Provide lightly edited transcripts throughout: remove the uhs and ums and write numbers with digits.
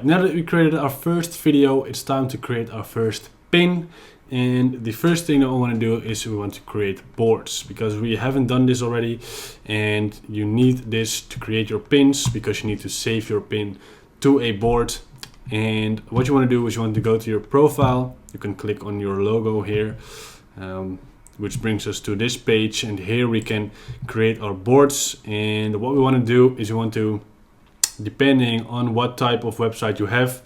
Now that we created our first video, it's time to create our first pin. And the first thing that we want to do is we want to create boards, because we haven't done this already, and you need this to create your pins because you need to save your pin to a board. And what you want to do is you want to go to your profile. You can click on your logo here, which brings us to this page, and here we can create our boards. And what we want to do is we want to, depending on what type of website you have,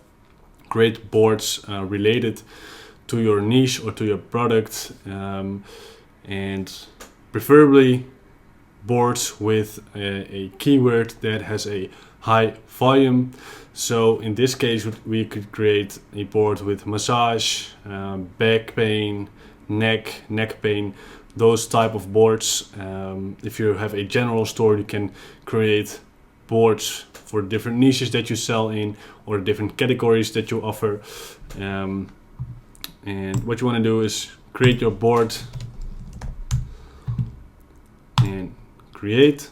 create boards related to your niche or to your product, and preferably boards with a keyword that has a high volume. So in this case we could create a board with massage, back pain, neck pain, those type of boards. If you have a general store, you can create boards for different niches that you sell in or different categories that you offer. And what you want to do is create your board and create.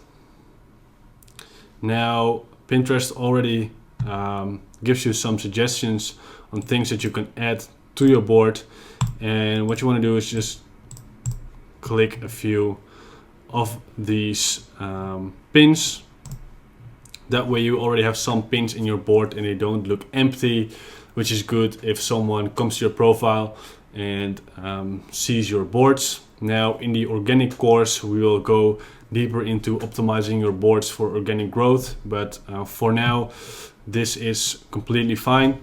Now Pinterest already gives you some suggestions on things that you can add to your board, and what you want to do is just click a few of these pins. That way you already have some pins in your board and they don't look empty, which is good if someone comes to your profile and sees your boards. Now in the organic course we will go deeper into optimizing your boards for organic growth, but for now this is completely fine.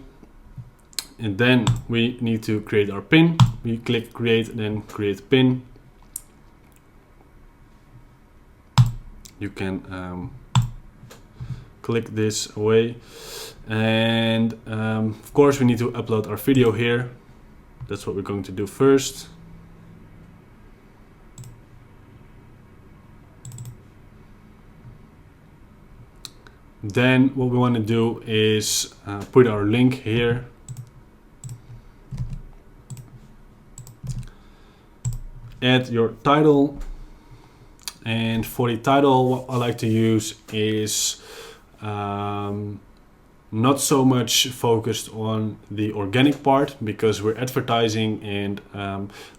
And then we need to create our pin. We click create, then create pin. You can click this away, and of course we need to upload our video here. That's what we're going to do first. Then what we want to do is put our link here. Add your title, and for the title what I like to use is not so much focused on the organic part, because we're advertising, and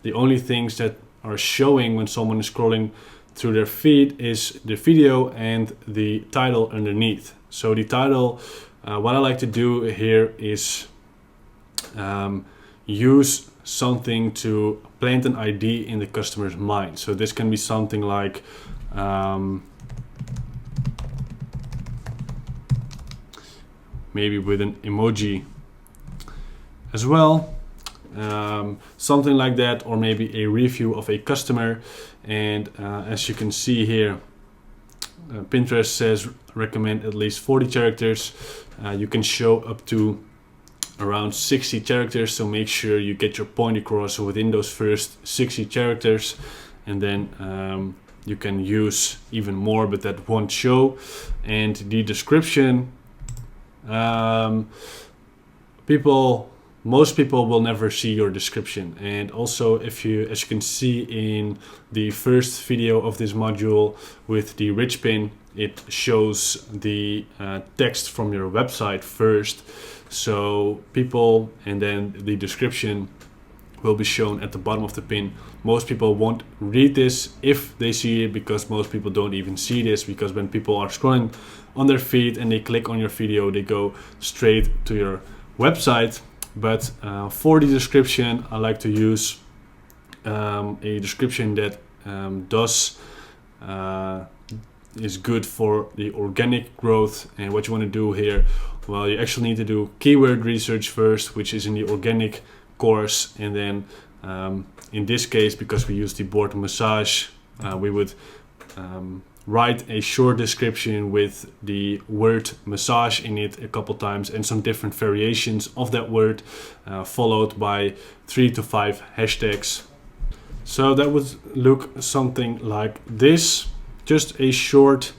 the only things that are showing when someone is scrolling through their feed is the video and the title underneath. So the title, what I like to do here is use something to plant an idea in the customer's mind. So this can be something like maybe with an emoji as well, something like that, or maybe a review of a customer. And as you can see here, Pinterest says recommend at least 40 characters. You can show up to around 60 characters, so make sure you get your point across within those first 60 characters, and then you can use even more, but that won't show. And the description, most people will never see your description. And also, if you, as you can see in the first video of this module with the rich pin, it shows the text from your website first. So people, and then the description will be shown at the bottom of the pin. Most people won't read this if they see it, because most people don't even see this, because when people are scrolling on their feed and they click on your video, they go straight to your website. But for the description, I like to use a description that is good for the organic growth. And what you want to do here, well, you actually need to do keyword research first, which is in the organic course. And then in this case, because we use the board massage, we would write a short description with the word massage in it a couple times and some different variations of that word, followed by 3 to 5 hashtags. So that would look something like this. Just a short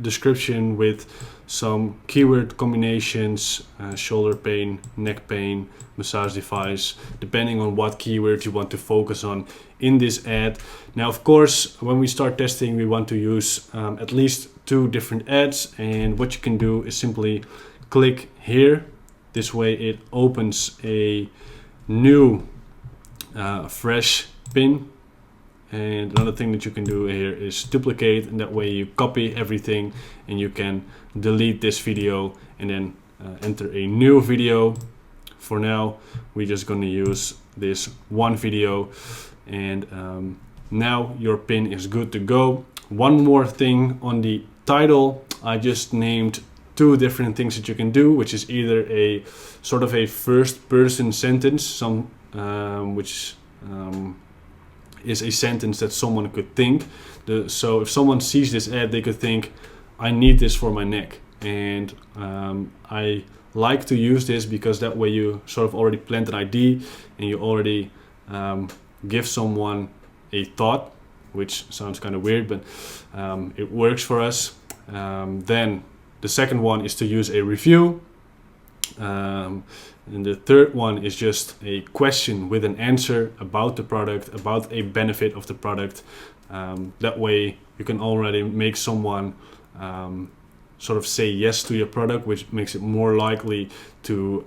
description with some keyword combinations, shoulder pain, neck pain, massage device, depending on what keyword you want to focus on in this ad. Now, of course, when we start testing, we want to use at least 2 different ads, and what you can do is simply click here. This way it opens a new fresh pin. And another thing that you can do here is duplicate, and that way you copy everything and you can delete this video and then enter a new video. For now, we're just going to use this one video, and now your pin is good to go. One more thing on the title, I just named two different things that you can do, which is either a sort of a first person sentence, which is a sentence that someone could think. So if someone sees this ad, they could think, I need this for my neck. And I like to use this because that way you sort of already plant an idea and you already give someone a thought, which sounds kind of weird, but it works for us. Then the second one is to use a review. And the third one is just a question with an answer about the product, about a benefit of the product. That way you can already make someone sort of say yes to your product, which makes it more likely to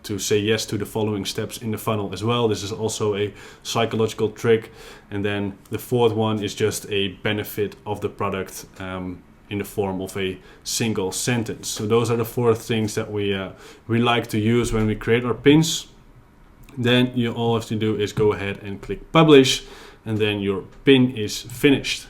to say yes to the following steps in the funnel as well. This is also a psychological trick. And then the fourth one is just a benefit of the product in the form of a single sentence. So those are the four things that we like to use when we create our pins. Then you all have to do is go ahead and click publish, and then your pin is finished.